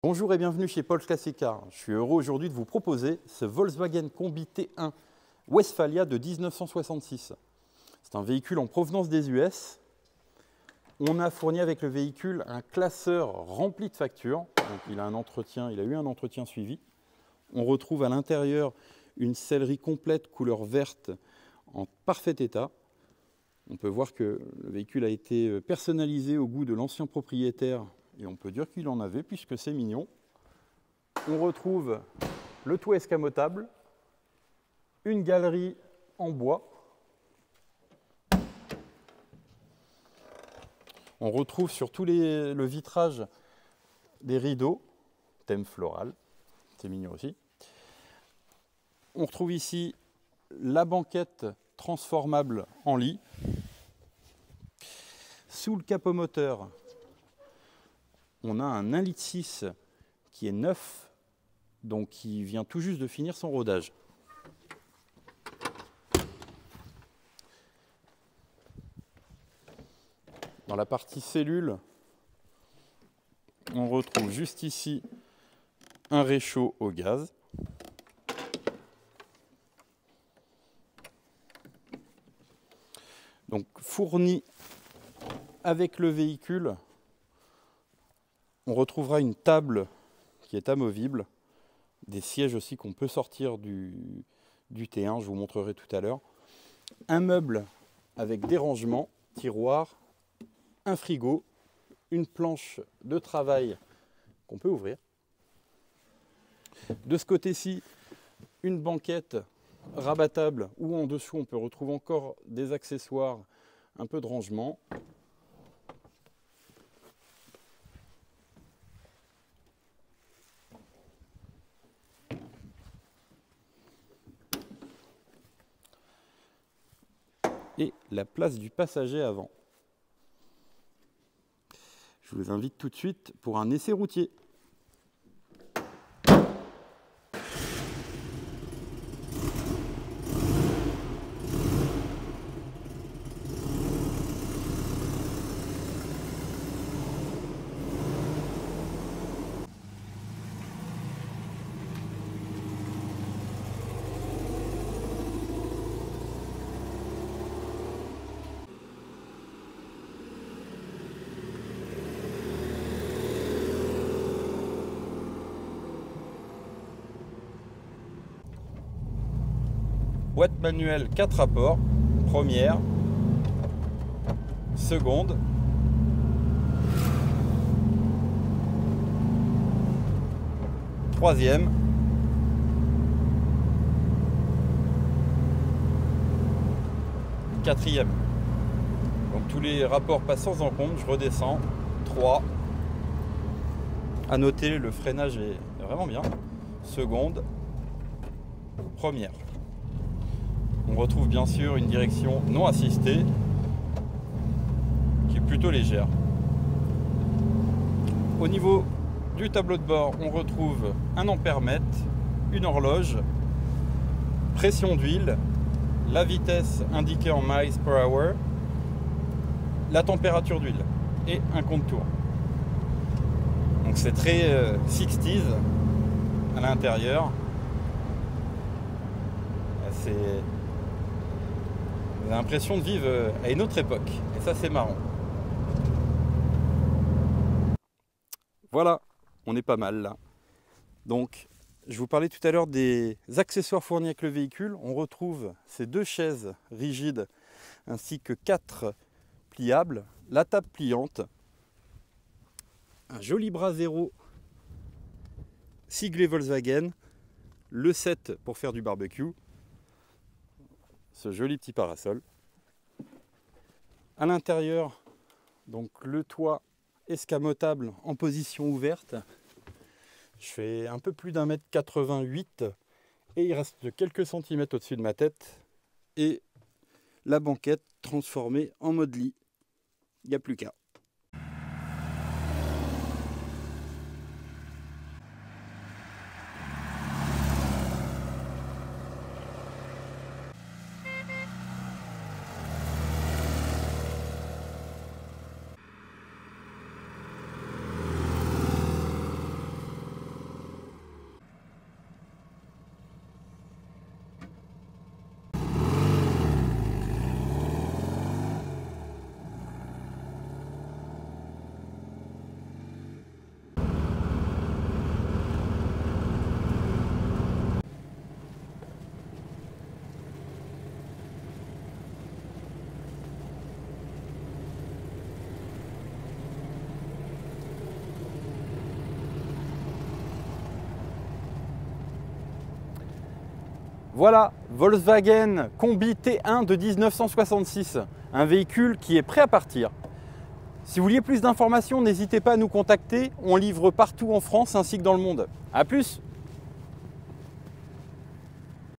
Bonjour et bienvenue chez Paul's Classic Car. Je suis heureux aujourd'hui de vous proposer ce Volkswagen Combi T1 Westphalia de 1966. C'est un véhicule en provenance des US. On a fourni avec le véhicule un classeur rempli de factures. Donc il a eu un entretien suivi. On retrouve à l'intérieur une sellerie complète couleur verte en parfait état. On peut voir que le véhicule a été personnalisé au goût de l'ancien propriétaire. Et on peut dire qu'il en avait puisque c'est mignon. On retrouve le toit escamotable, une galerie en bois. On retrouve sur tout le vitrage des rideaux, thème floral, c'est mignon aussi. On retrouve ici la banquette transformable en lit. Sous le capot moteur, on a un 1,6 litre qui est neuf, donc qui vient tout juste de finir son rodage. Dans la partie cellule, on retrouve juste ici un réchaud au gaz. Donc fourni avec le véhicule, on retrouvera une table qui est amovible, des sièges aussi qu'on peut sortir du T1, je vous montrerai tout à l'heure. Un meuble avec des rangements, tiroirs, un frigo, une planche de travail qu'on peut ouvrir. De ce côté-ci, une banquette rabattable où en dessous on peut retrouver encore des accessoires, un peu de rangement. Et la place du passager avant. Je vous invite tout de suite pour un essai routier. Boîte manuelle 4 rapports, première, seconde, troisième, quatrième. Donc tous les rapports passent sans encombre, je redescends, 3. À noter, le freinage est vraiment bien, seconde, première. On retrouve bien sûr une direction non assistée qui est plutôt légère. Au niveau du tableau de bord, on retrouve un ampèremètre, une horloge, pression d'huile, la vitesse indiquée en miles per hour, la température d'huile et un compte tours. Donc c'est très 60s à l'intérieur. On a l'impression de vivre à une autre époque. Et ça, c'est marrant. Voilà, on est pas mal là. Donc, je vous parlais tout à l'heure des accessoires fournis avec le véhicule. On retrouve ces 2 chaises rigides ainsi que 4 pliables. La table pliante. Un joli bras zéro siglé Volkswagen. Le set pour faire du barbecue. Ce joli petit parasol. À l'intérieur, donc le toit escamotable en position ouverte. Je fais un peu plus d'1,88 m et il reste quelques centimètres au-dessus de ma tête. Et la banquette transformée en mode lit. Il n'y a plus qu'à. Voilà, Volkswagen Combi T1 de 1966, un véhicule qui est prêt à partir. Si vous vouliez plus d'informations, n'hésitez pas à nous contacter, on livre partout en France ainsi que dans le monde. A plus!